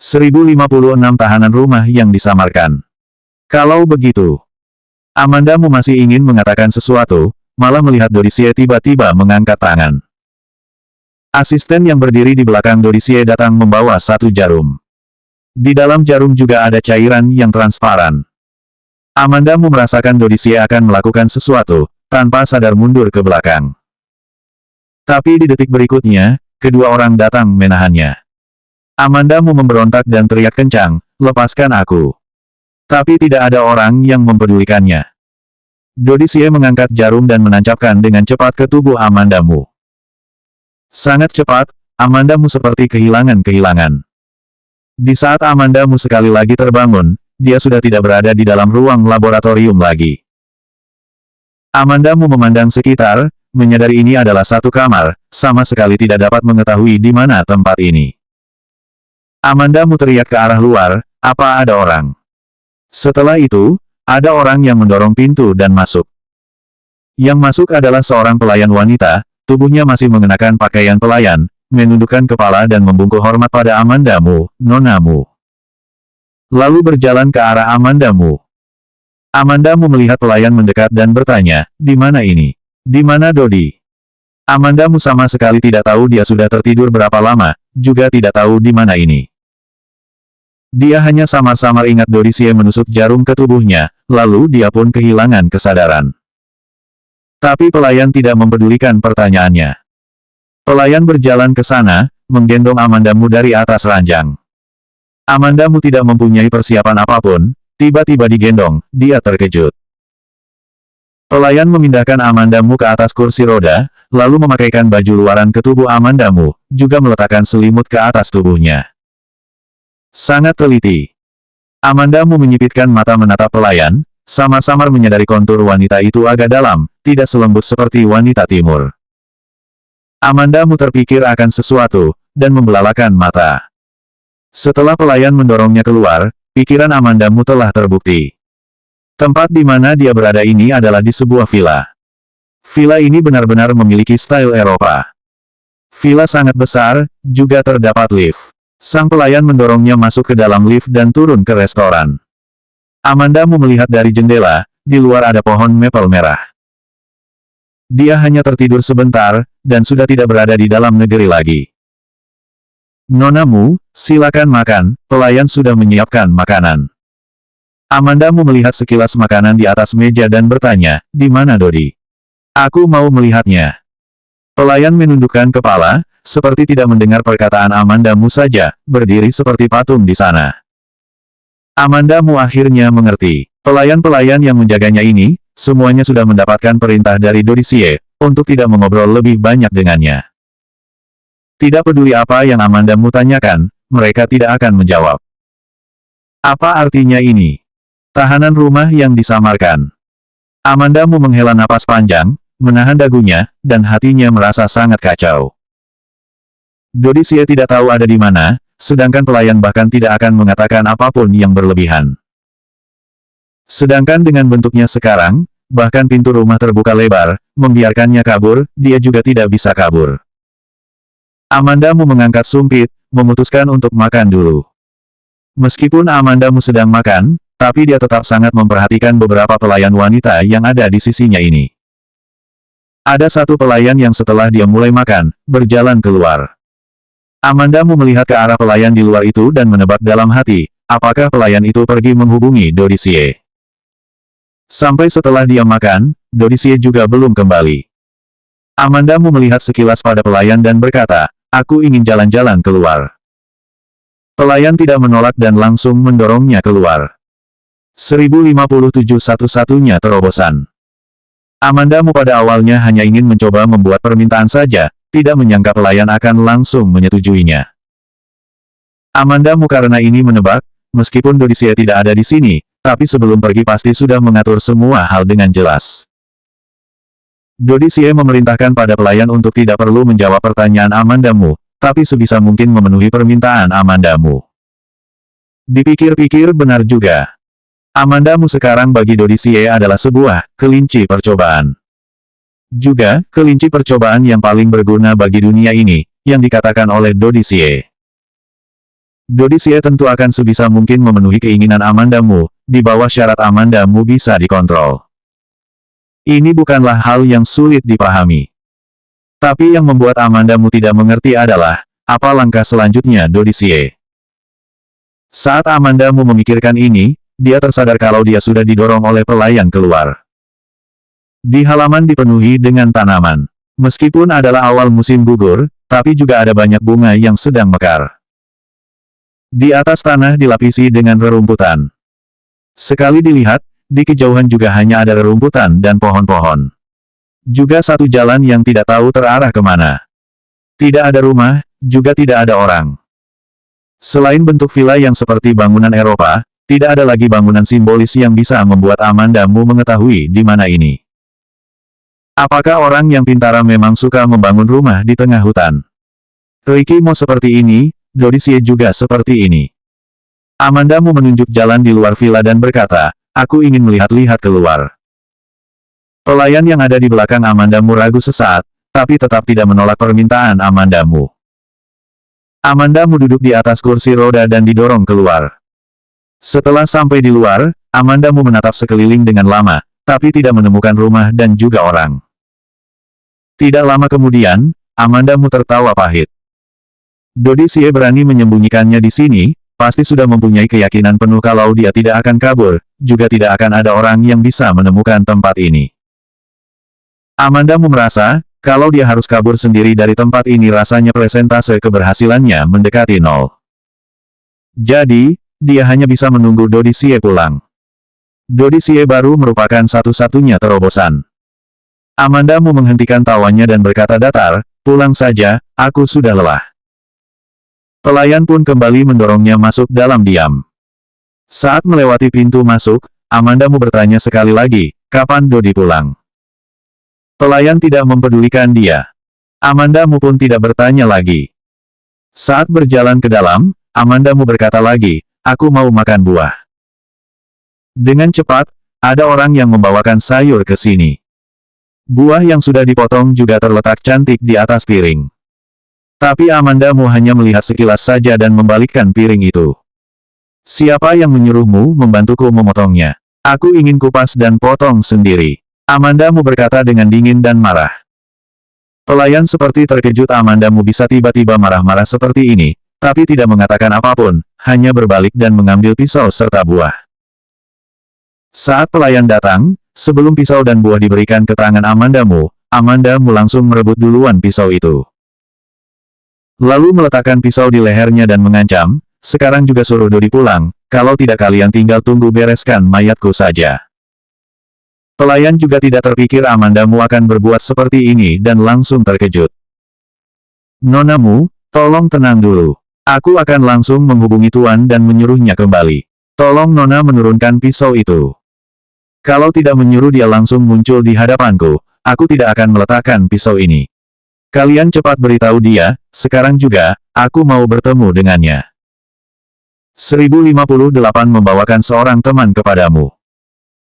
1056 tahanan rumah yang disamarkan. Kalau begitu, Amandamu masih ingin mengatakan sesuatu, malah melihat Dodisie tiba-tiba mengangkat tangan. Asisten yang berdiri di belakang Dodisie datang membawa satu jarum. Di dalam jarum juga ada cairan yang transparan. Amandamu merasakan Dodisie akan melakukan sesuatu, tanpa sadar mundur ke belakang. Tapi di detik berikutnya, kedua orang datang menahannya. Amandamu memberontak dan teriak kencang, "Lepaskan aku!" Tapi tidak ada orang yang mempedulikannya. Dodisie mengangkat jarum dan menancapkan dengan cepat ke tubuh Amandamu. Sangat cepat, Amandamu seperti kehilangan. Di saat Amandamu sekali lagi terbangun, dia sudah tidak berada di dalam ruang laboratorium lagi. Amandamu memandang sekitar, menyadari ini adalah satu kamar, sama sekali tidak dapat mengetahui di mana tempat ini. Amandamu teriak ke arah luar, "Apa ada orang?" Setelah itu, ada orang yang mendorong pintu dan masuk. Yang masuk adalah seorang pelayan wanita, tubuhnya masih mengenakan pakaian pelayan, menundukkan kepala dan membungkuk hormat pada Amandamu, "Nonamu." Lalu berjalan ke arah Amandamu. Amandamu melihat pelayan mendekat dan bertanya, "Di mana ini? Di mana Dodi?" Amandamu sama sekali tidak tahu dia sudah tertidur berapa lama, juga tidak tahu di mana ini. Dia hanya samar-samar ingat Dodisie menusuk jarum ke tubuhnya, lalu dia pun kehilangan kesadaran. Tapi pelayan tidak mempedulikan pertanyaannya. Pelayan berjalan ke sana, menggendong Amandamu dari atas ranjang. Amandamu tidak mempunyai persiapan apapun, tiba-tiba digendong, dia terkejut. Pelayan memindahkan Amandamu ke atas kursi roda, lalu memakaikan baju luaran ke tubuh Amandamu, juga meletakkan selimut ke atas tubuhnya. Sangat teliti. Amandamu menyipitkan mata menatap pelayan, samar-samar menyadari kontur wanita itu agak dalam, tidak selembut seperti wanita timur. Amandamu terpikir akan sesuatu, dan membelalakan mata. Setelah pelayan mendorongnya keluar, pikiran Amandamu telah terbukti. Tempat di mana dia berada ini adalah di sebuah villa. Villa ini benar-benar memiliki style Eropa. Villa sangat besar, juga terdapat lift. Sang pelayan mendorongnya masuk ke dalam lift dan turun ke restoran. Amandamu melihat dari jendela, di luar ada pohon maple merah. Dia hanya tertidur sebentar, dan sudah tidak berada di dalam negeri lagi. "Nonamu, silakan makan," pelayan sudah menyiapkan makanan. Amandamu melihat sekilas makanan di atas meja dan bertanya, "Di mana Dodi? Aku mau melihatnya." Pelayan menundukkan kepala, seperti tidak mendengar perkataan Amandamu saja, berdiri seperti patung di sana. Amandamu akhirnya mengerti. Pelayan-pelayan yang menjaganya ini, semuanya sudah mendapatkan perintah dari Dodisie, untuk tidak mengobrol lebih banyak dengannya. Tidak peduli apa yang Amandamu tanyakan, mereka tidak akan menjawab. Apa artinya ini? Tahanan rumah yang disamarkan. Amandamu menghela napas panjang, menahan dagunya, dan hatinya merasa sangat kacau. Dodisie tidak tahu ada di mana, sedangkan pelayan bahkan tidak akan mengatakan apapun yang berlebihan. Sedangkan dengan bentuknya sekarang, bahkan pintu rumah terbuka lebar, membiarkannya kabur, dia juga tidak bisa kabur. Amandamu mengangkat sumpit, memutuskan untuk makan dulu. Meskipun Amandamu sedang makan, tapi dia tetap sangat memperhatikan beberapa pelayan wanita yang ada di sisinya ini. Ada satu pelayan yang setelah dia mulai makan, berjalan keluar. Amandamu melihat ke arah pelayan di luar itu dan menebak dalam hati, apakah pelayan itu pergi menghubungi Dodisie. Sampai setelah dia makan, Dodisie juga belum kembali. Amandamu melihat sekilas pada pelayan dan berkata, "Aku ingin jalan-jalan keluar." Pelayan tidak menolak dan langsung mendorongnya keluar. 1057 satu-satunya terobosan. Amandamu pada awalnya hanya ingin mencoba membuat permintaan saja, tidak menyangka pelayan akan langsung menyetujuinya. Amandamu karena ini menebak, meskipun Dodisie tidak ada di sini, tapi sebelum pergi pasti sudah mengatur semua hal dengan jelas. Dodisie memerintahkan pada pelayan untuk tidak perlu menjawab pertanyaan Amandamu, tapi sebisa mungkin memenuhi permintaan Amandamu. Dipikir-pikir benar juga. Amandamu sekarang bagi Dodisie adalah sebuah kelinci percobaan. Juga, kelinci percobaan yang paling berguna bagi dunia ini, yang dikatakan oleh Dodisie. Dodisie tentu akan sebisa mungkin memenuhi keinginan Amandamu, di bawah syarat Amandamu bisa dikontrol. Ini bukanlah hal yang sulit dipahami. Tapi yang membuat Amandamu tidak mengerti adalah, apa langkah selanjutnya Dodisie. Saat Amandamu memikirkan ini, dia tersadar kalau dia sudah didorong oleh pelayan keluar. Di halaman dipenuhi dengan tanaman. Meskipun adalah awal musim gugur, tapi juga ada banyak bunga yang sedang mekar. Di atas tanah dilapisi dengan rerumputan. Sekali dilihat, di kejauhan juga hanya ada rerumputan dan pohon-pohon. Juga satu jalan yang tidak tahu terarah kemana. Tidak ada rumah, juga tidak ada orang. Selain bentuk villa yang seperti bangunan Eropa, tidak ada lagi bangunan simbolis yang bisa membuat Amandamu mengetahui di mana ini. Apakah orang yang pintar memang suka membangun rumah di tengah hutan? Ricky mau seperti ini, Dodisie juga seperti ini. Amandamu menunjuk jalan di luar villa dan berkata, aku ingin melihat-lihat keluar. Pelayan yang ada di belakang Amandamu ragu sesaat, tapi tetap tidak menolak permintaan Amandamu. Amandamu duduk di atas kursi roda dan didorong keluar. Setelah sampai di luar, Amandamu menatap sekeliling dengan lama, tapi tidak menemukan rumah dan juga orang. Tidak lama kemudian, Amandamu tertawa pahit. Dodisie berani menyembunyikannya di sini, pasti sudah mempunyai keyakinan penuh kalau dia tidak akan kabur, juga tidak akan ada orang yang bisa menemukan tempat ini. Amandamu merasa, kalau dia harus kabur sendiri dari tempat ini rasanya persentase keberhasilannya mendekati 0. Jadi, dia hanya bisa menunggu Dodisie pulang. Dodisie baru merupakan satu-satunya terobosan. Amandamu menghentikan tawanya dan berkata datar, pulang saja, aku sudah lelah. Pelayan pun kembali mendorongnya masuk dalam diam. Saat melewati pintu masuk, Amandamu bertanya sekali lagi, kapan Dodi pulang? Pelayan tidak mempedulikan dia. Amandamu pun tidak bertanya lagi. Saat berjalan ke dalam, Amandamu berkata lagi, aku mau makan buah. Dengan cepat, ada orang yang membawakan sayur ke sini. Buah yang sudah dipotong juga terletak cantik di atas piring. Tapi Amandamu hanya melihat sekilas saja dan membalikkan piring itu. Siapa yang menyuruhmu membantuku memotongnya? Aku ingin kupas dan potong sendiri. Amandamu berkata dengan dingin dan marah. Pelayan seperti terkejut Amandamu bisa tiba-tiba marah-marah seperti ini, tapi tidak mengatakan apapun, hanya berbalik dan mengambil pisau serta buah. Saat pelayan datang, sebelum pisau dan buah diberikan ke tangan Amandamu, Amandamu langsung merebut duluan pisau itu. Lalu meletakkan pisau di lehernya dan mengancam, sekarang juga suruh Dodi pulang, kalau tidak kalian tinggal tunggu bereskan mayatku saja. Pelayan juga tidak terpikir Amandamu akan berbuat seperti ini dan langsung terkejut. Nonamu, tolong tenang dulu. Aku akan langsung menghubungi Tuan dan menyuruhnya kembali. Tolong Nona menurunkan pisau itu. Kalau tidak menyuruh dia langsung muncul di hadapanku, aku tidak akan meletakkan pisau ini. Kalian cepat beritahu dia, sekarang juga, aku mau bertemu dengannya. 1058 membawakan seorang teman kepadamu.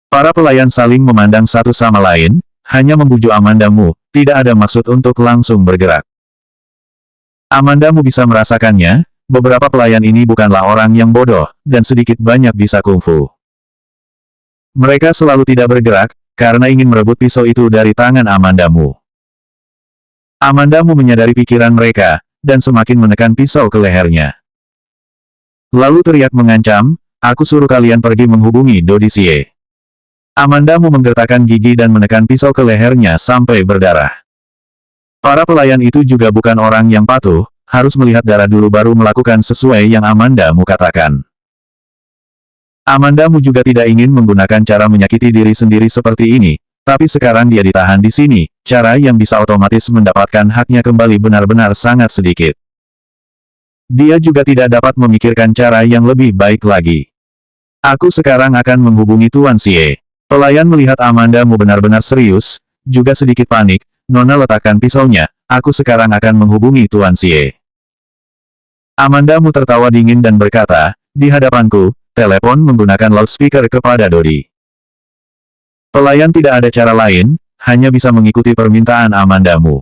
Para pelayan saling memandang satu sama lain, hanya membujuk Amandamu, tidak ada maksud untuk langsung bergerak. Amandamu bisa merasakannya, beberapa pelayan ini bukanlah orang yang bodoh, dan sedikit banyak bisa kungfu. Mereka selalu tidak bergerak, karena ingin merebut pisau itu dari tangan Amandamu. Amandamu menyadari pikiran mereka, dan semakin menekan pisau ke lehernya. Lalu teriak mengancam, aku suruh kalian pergi menghubungi Dodisie. Amandamu menggertakkan gigi dan menekan pisau ke lehernya sampai berdarah. Para pelayan itu juga bukan orang yang patuh, harus melihat darah dulu baru melakukan sesuai yang Amandamu katakan. Amandamu juga tidak ingin menggunakan cara menyakiti diri sendiri seperti ini, tapi sekarang dia ditahan di sini, cara yang bisa otomatis mendapatkan haknya kembali benar-benar sangat sedikit. Dia juga tidak dapat memikirkan cara yang lebih baik lagi. Aku sekarang akan menghubungi Tuan Xie. Pelayan melihat Amandamu benar-benar serius, juga sedikit panik, Nona letakkan pisaunya, aku sekarang akan menghubungi Tuan Xie. Amandamu tertawa dingin dan berkata, di hadapanku, telepon menggunakan loudspeaker kepada Dodi. Pelayan tidak ada cara lain, hanya bisa mengikuti permintaan Amandamu.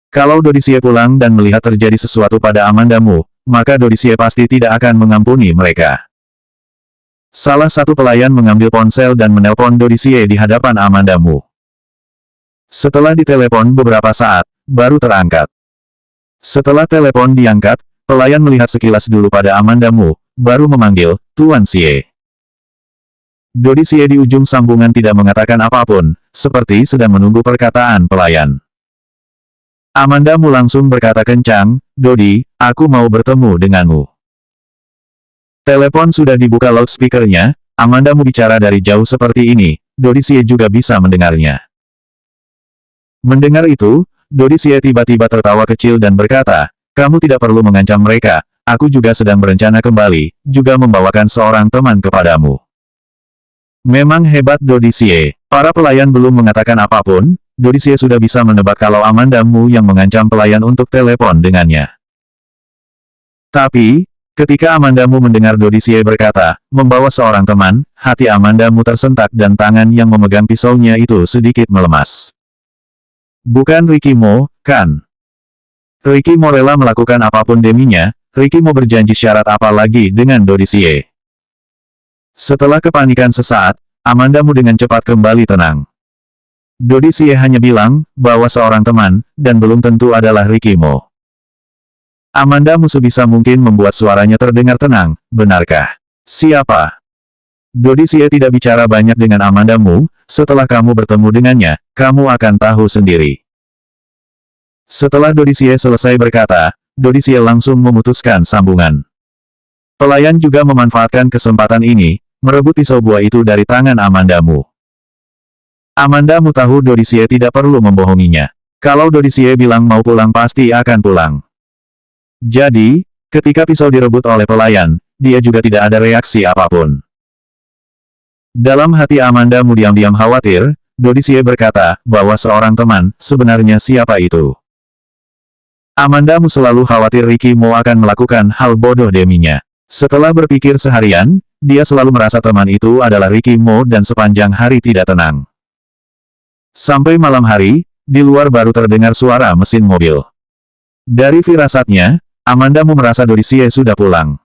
Kalau Dodisie pulang dan melihat terjadi sesuatu pada Amandamu, maka Dodisie pasti tidak akan mengampuni mereka. Salah satu pelayan mengambil ponsel dan menelpon Dodisie di hadapan Amanda Mu. Setelah ditelepon beberapa saat, baru terangkat. Setelah telepon diangkat, pelayan melihat sekilas dulu pada Amanda Mu, baru memanggil, Tuan Xie. Dodisie di ujung sambungan tidak mengatakan apapun, seperti sedang menunggu perkataan pelayan. Amanda Mu langsung berkata kencang, Dodi, aku mau bertemu denganmu. Telepon sudah dibuka loudspeakernya, Amanda Mu bicara dari jauh seperti ini, Dodisie juga bisa mendengarnya. Mendengar itu, Dodisie tiba-tiba tertawa kecil dan berkata, kamu tidak perlu mengancam mereka, aku juga sedang berencana kembali, juga membawakan seorang teman kepadamu. Memang hebat Dodisie. Para pelayan belum mengatakan apapun, Dodisie sudah bisa menebak kalau Amanda Mu yang mengancam pelayan untuk telepon dengannya. Tapi, ketika Amanda Mu mendengar Dodisie berkata, membawa seorang teman, hati Amanda Mu tersentak dan tangan yang memegang pisaunya itu sedikit melemas. Bukan Ricky Mo, kan? Ricky Mo rela melakukan apapun deminya, Ricky Mo berjanji syarat apa lagi dengan Dodisie. Setelah kepanikan sesaat, Amanda Mu dengan cepat kembali tenang. Dodisie hanya bilang, bahwa seorang teman, dan belum tentu adalah Ricky Mo. Amanda Mu sebisa mungkin membuat suaranya terdengar tenang, benarkah? Siapa? Dodisie tidak bicara banyak dengan Amanda Mu, setelah kamu bertemu dengannya, kamu akan tahu sendiri. Setelah Dodisie selesai berkata, Dodisie langsung memutuskan sambungan. Pelayan juga memanfaatkan kesempatan ini, merebut pisau buah itu dari tangan Amanda Mu. Amanda Mu tahu Dodisie tidak perlu membohonginya. Kalau Dodisie bilang mau pulang pasti akan pulang. Jadi, ketika pisau direbut oleh pelayan, dia juga tidak ada reaksi apapun. Dalam hati Amanda Mu diam-diam khawatir, Dodisie berkata, bahwa seorang teman, sebenarnya siapa itu? Amanda Mu selalu khawatir Ricky Mo akan melakukan hal bodoh deminya. Setelah berpikir seharian, dia selalu merasa teman itu adalah Ricky Mo dan sepanjang hari tidak tenang. Sampai malam hari, di luar baru terdengar suara mesin mobil. Dari firasatnya, Amanda Mu merasa Dodisie sudah pulang.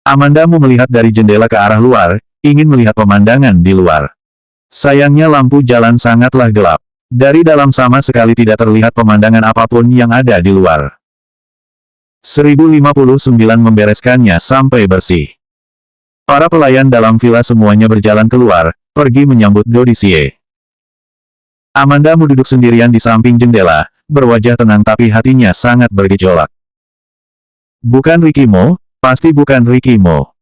Amanda Mu melihat dari jendela ke arah luar, ingin melihat pemandangan di luar. Sayangnya lampu jalan sangatlah gelap. Dari dalam sama sekali tidak terlihat pemandangan apapun yang ada di luar. 1059 membereskannya sampai bersih. Para pelayan dalam villa semuanya berjalan keluar, pergi menyambut Dodisie. Amanda Mu duduk sendirian di samping jendela, berwajah tenang tapi hatinya sangat bergejolak. Bukan Ricky Mo, pasti bukan Ricky Mo.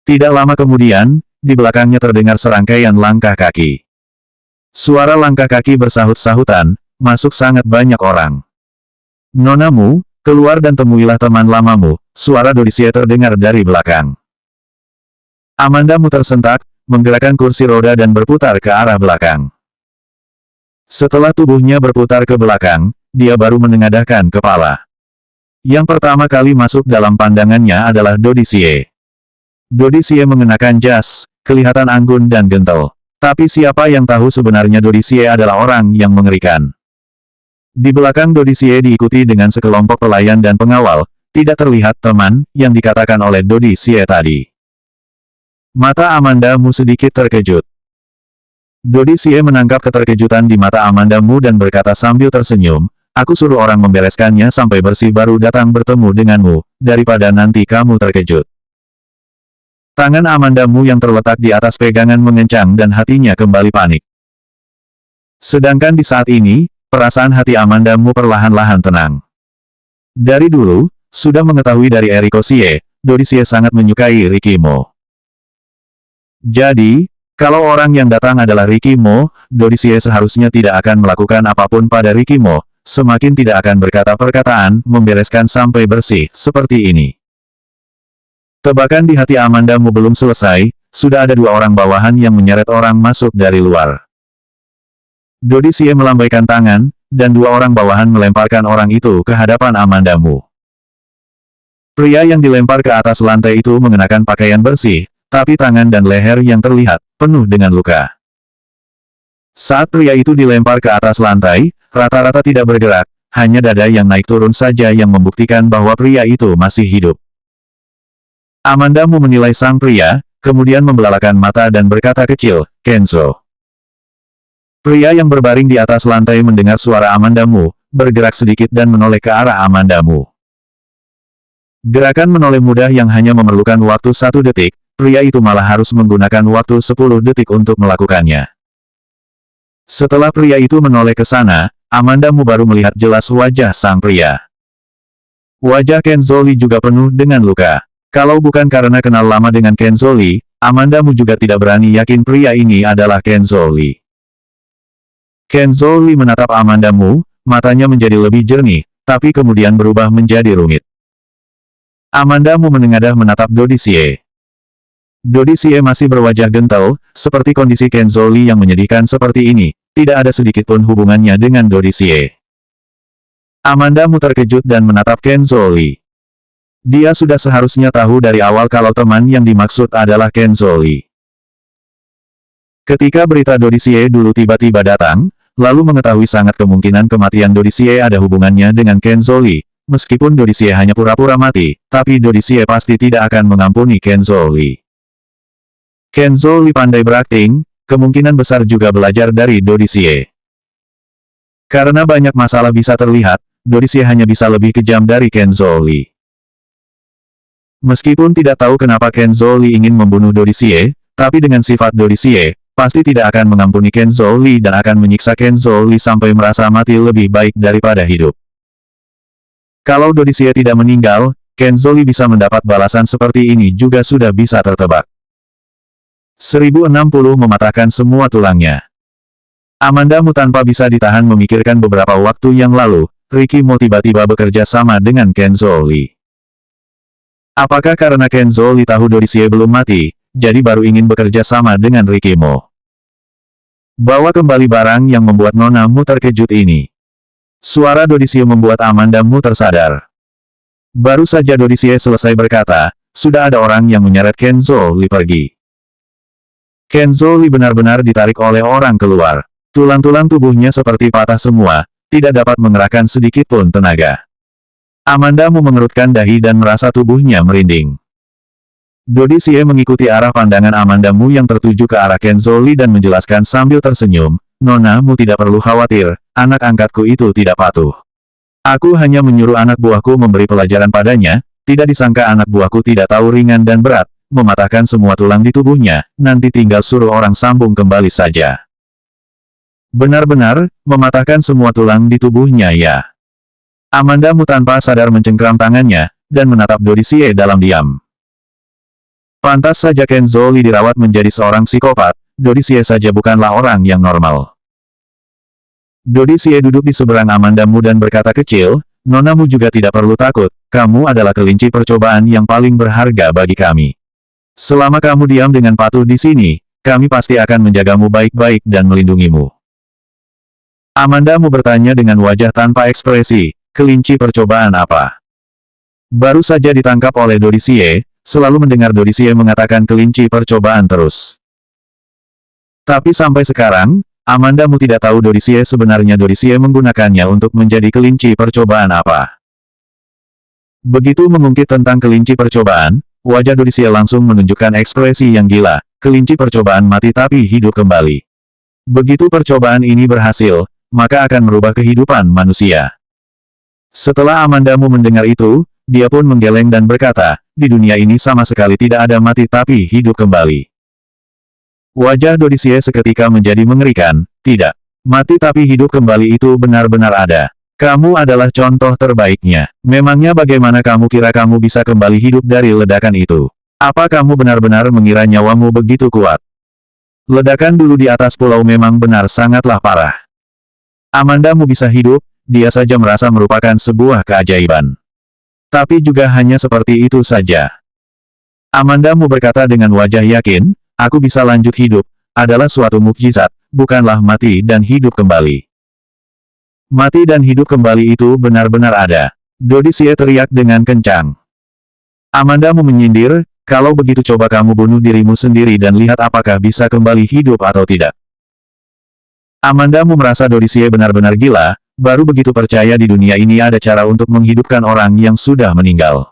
Tidak lama kemudian, di belakangnya terdengar serangkaian langkah kaki. Suara langkah kaki bersahut-sahutan, masuk sangat banyak orang. Nona Mu, keluar dan temuilah teman lamamu, suara Dodisie terdengar dari belakang. Amanda Mu tersentak, menggerakkan kursi roda dan berputar ke arah belakang. Setelah tubuhnya berputar ke belakang, dia baru menengadahkan kepala. Yang pertama kali masuk dalam pandangannya adalah Dodisie. Dodisie mengenakan jas, kelihatan anggun dan gentle. Tapi siapa yang tahu sebenarnya Dodisie adalah orang yang mengerikan. Di belakang Dodisie diikuti dengan sekelompok pelayan dan pengawal, tidak terlihat teman, yang dikatakan oleh Dodisie tadi. Mata Amanda Mu sedikit terkejut. Dodisie menangkap keterkejutan di mata Amanda Mu dan berkata sambil tersenyum, aku suruh orang membereskannya sampai bersih baru datang bertemu denganmu, daripada nanti kamu terkejut. Tangan Amanda Mu yang terletak di atas pegangan mengencang dan hatinya kembali panik. Sedangkan di saat ini, perasaan hati Amanda Mu perlahan-lahan tenang. Dari dulu, sudah mengetahui dari Eriko Xie, Dodisie sangat menyukai Ricky Mo. Jadi, kalau orang yang datang adalah Ricky Mo, Dodisie seharusnya tidak akan melakukan apapun pada Ricky Mo, semakin tidak akan berkata perkataan, membereskan sampai bersih, seperti ini. Tebakan di hati Amanda Mu belum selesai, sudah ada dua orang bawahan yang menyeret orang masuk dari luar. Dodisie melambaikan tangan, dan dua orang bawahan melemparkan orang itu ke hadapan Amanda Mu. Pria yang dilempar ke atas lantai itu mengenakan pakaian bersih, tapi tangan dan leher yang terlihat penuh dengan luka. Saat pria itu dilempar ke atas lantai, rata-rata tidak bergerak, hanya dada yang naik turun saja yang membuktikan bahwa pria itu masih hidup. Amandamu menilai sang pria, kemudian membelalakan mata dan berkata kecil, Kenzo. Pria yang berbaring di atas lantai mendengar suara Amandamu, bergerak sedikit dan menoleh ke arah Amandamu. Gerakan menoleh mudah yang hanya memerlukan waktu 1 detik, pria itu malah harus menggunakan waktu 10 detik untuk melakukannya. Setelah pria itu menoleh ke sana, Amandamu baru melihat jelas wajah sang pria. Wajah Kenzo Lee juga penuh dengan luka. Kalau bukan karena kenal lama dengan Kenzo Lee, Amandamu juga tidak berani yakin pria ini adalah Kenzo Lee. Kenzo Lee menatap Amandamu, matanya menjadi lebih jernih, tapi kemudian berubah menjadi rumit. Amandamu menengadah menatap Dodisie. Dodisie masih berwajah gentle, seperti kondisi Kenzo Lee yang menyedihkan seperti ini, tidak ada sedikit pun hubungannya dengan Dodisie. Amandamu terkejut dan menatap Kenzo Lee. Dia sudah seharusnya tahu dari awal kalau teman yang dimaksud adalah Kenzo Lee. Ketika berita Dodisie dulu tiba-tiba datang, lalu mengetahui sangat kemungkinan kematian Dodisie ada hubungannya dengan Kenzo Lee. Meskipun Dodisie hanya pura-pura mati, tapi Dodisie pasti tidak akan mengampuni Kenzo Lee. Kenzo Lee pandai berakting, kemungkinan besar juga belajar dari Dodisie. Karena banyak masalah bisa terlihat, Dodisie hanya bisa lebih kejam dari Kenzo Lee. Meskipun tidak tahu kenapa Kenzo Lee ingin membunuh Dodisie, tapi dengan sifat Dodisie, pasti tidak akan mengampuni Kenzo Lee dan akan menyiksa Kenzo Lee sampai merasa mati lebih baik daripada hidup. Kalau Dodisie tidak meninggal, Kenzo Lee bisa mendapat balasan seperti ini juga sudah bisa tertebak. 1060 mematahkan semua tulangnya. Amandamu tanpa bisa ditahan memikirkan beberapa waktu yang lalu, Ricky Mo tiba-tiba bekerja sama dengan Kenzo Lee. Apakah karena Kenzo Lee tahu Dodisie belum mati, jadi baru ingin bekerja sama dengan Ricky Mo? Bawa kembali barang yang membuat Nona Mu terkejut ini. Suara Dodisie membuat Amandamu tersadar. Baru saja Dodisie selesai berkata, sudah ada orang yang menyeret Kenzo Lee pergi. Kenzo Lee benar-benar ditarik oleh orang keluar. Tulang-tulang tubuhnya seperti patah semua, tidak dapat mengerahkan sedikit pun tenaga. Amandamu mengerutkan dahi dan merasa tubuhnya merinding. Dodisie mengikuti arah pandangan Amandamu yang tertuju ke arah Kenzo Lee dan menjelaskan sambil tersenyum, Nona Mu tidak perlu khawatir, anak angkatku itu tidak patuh. Aku hanya menyuruh anak buahku memberi pelajaran padanya, tidak disangka anak buahku tidak tahu ringan dan berat, mematahkan semua tulang di tubuhnya, nanti tinggal suruh orang sambung kembali saja. Benar-benar, mematahkan semua tulang di tubuhnya ya. Amandamu tanpa sadar mencengkram tangannya, dan menatap Dodisie dalam diam. Pantas saja Kenzo Lee dirawat menjadi seorang psikopat, Dodisie saja bukanlah orang yang normal. Dodisie duduk di seberang Amandamu dan berkata kecil, Nonamu juga tidak perlu takut, kamu adalah kelinci percobaan yang paling berharga bagi kami. Selama kamu diam dengan patuh di sini, kami pasti akan menjagamu baik-baik dan melindungimu. Amandamu bertanya dengan wajah tanpa ekspresi, kelinci percobaan apa? Baru saja ditangkap oleh Dodisie, selalu mendengar Dodisie mengatakan kelinci percobaan terus. Tapi sampai sekarang, Amandamu tidak tahu Dodisie sebenarnya Dodisie menggunakannya untuk menjadi kelinci percobaan apa. Begitu mengungkit tentang kelinci percobaan, wajah Dodisie langsung menunjukkan ekspresi yang gila, kelinci percobaan mati tapi hidup kembali. Begitu percobaan ini berhasil, maka akan merubah kehidupan manusia. Setelah Amandamu mendengar itu, dia pun menggeleng dan berkata, di dunia ini sama sekali tidak ada mati tapi hidup kembali. Wajah Dodisie seketika menjadi mengerikan, tidak. Mati tapi hidup kembali itu benar-benar ada. Kamu adalah contoh terbaiknya. Memangnya bagaimana kamu kira kamu bisa kembali hidup dari ledakan itu? Apa kamu benar-benar mengira nyawamu begitu kuat? Ledakan dulu di atas pulau memang benar sangatlah parah. Amandamu bisa hidup, dia saja merasa merupakan sebuah keajaiban. Tapi juga hanya seperti itu saja. Amandamu berkata dengan wajah yakin, aku bisa lanjut hidup, adalah suatu mukjizat, bukanlah mati dan hidup kembali. Mati dan hidup kembali itu benar-benar ada. Dodisie teriak dengan kencang. Amandamu menyindir, kalau begitu coba kamu bunuh dirimu sendiri dan lihat apakah bisa kembali hidup atau tidak. Amandamu merasa Dodisie benar-benar gila, baru begitu percaya di dunia ini ada cara untuk menghidupkan orang yang sudah meninggal.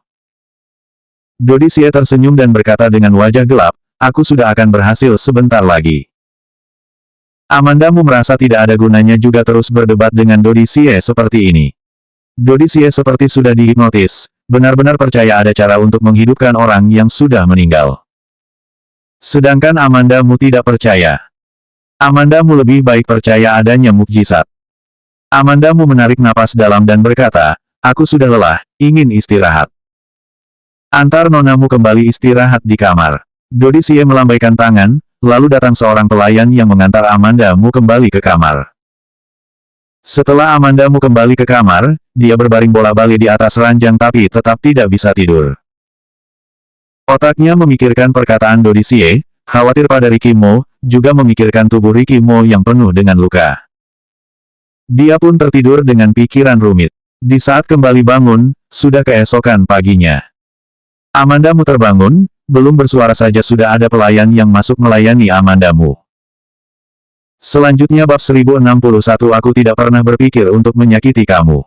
Dodi Xie tersenyum dan berkata dengan wajah gelap, aku sudah akan berhasil sebentar lagi. Amandamu merasa tidak ada gunanya juga terus berdebat dengan Dodi Xie seperti ini. Dodi Xie seperti sudah dihipnotis, benar-benar percaya ada cara untuk menghidupkan orang yang sudah meninggal. Sedangkan Amandamu tidak percaya. Amandamu lebih baik percaya adanya mukjizat. Amandamu menarik napas dalam dan berkata, aku sudah lelah, ingin istirahat. Antar nonamu kembali istirahat di kamar. Dodi Xie melambaikan tangan, lalu datang seorang pelayan yang mengantar Amandamu kembali ke kamar. Setelah Amandamu kembali ke kamar, dia berbaring bola-bali di atas ranjang tapi tetap tidak bisa tidur. Otaknya memikirkan perkataan Dodi Xie, khawatir pada Ricky Mo, juga memikirkan tubuh Ricky Mo yang penuh dengan luka. Dia pun tertidur dengan pikiran rumit. Di saat kembali bangun, sudah keesokan paginya. Amandamu terbangun, belum bersuara saja sudah ada pelayan yang masuk melayani Amandamu. Selanjutnya bab 1061 aku tidak pernah berpikir untuk menyakiti kamu.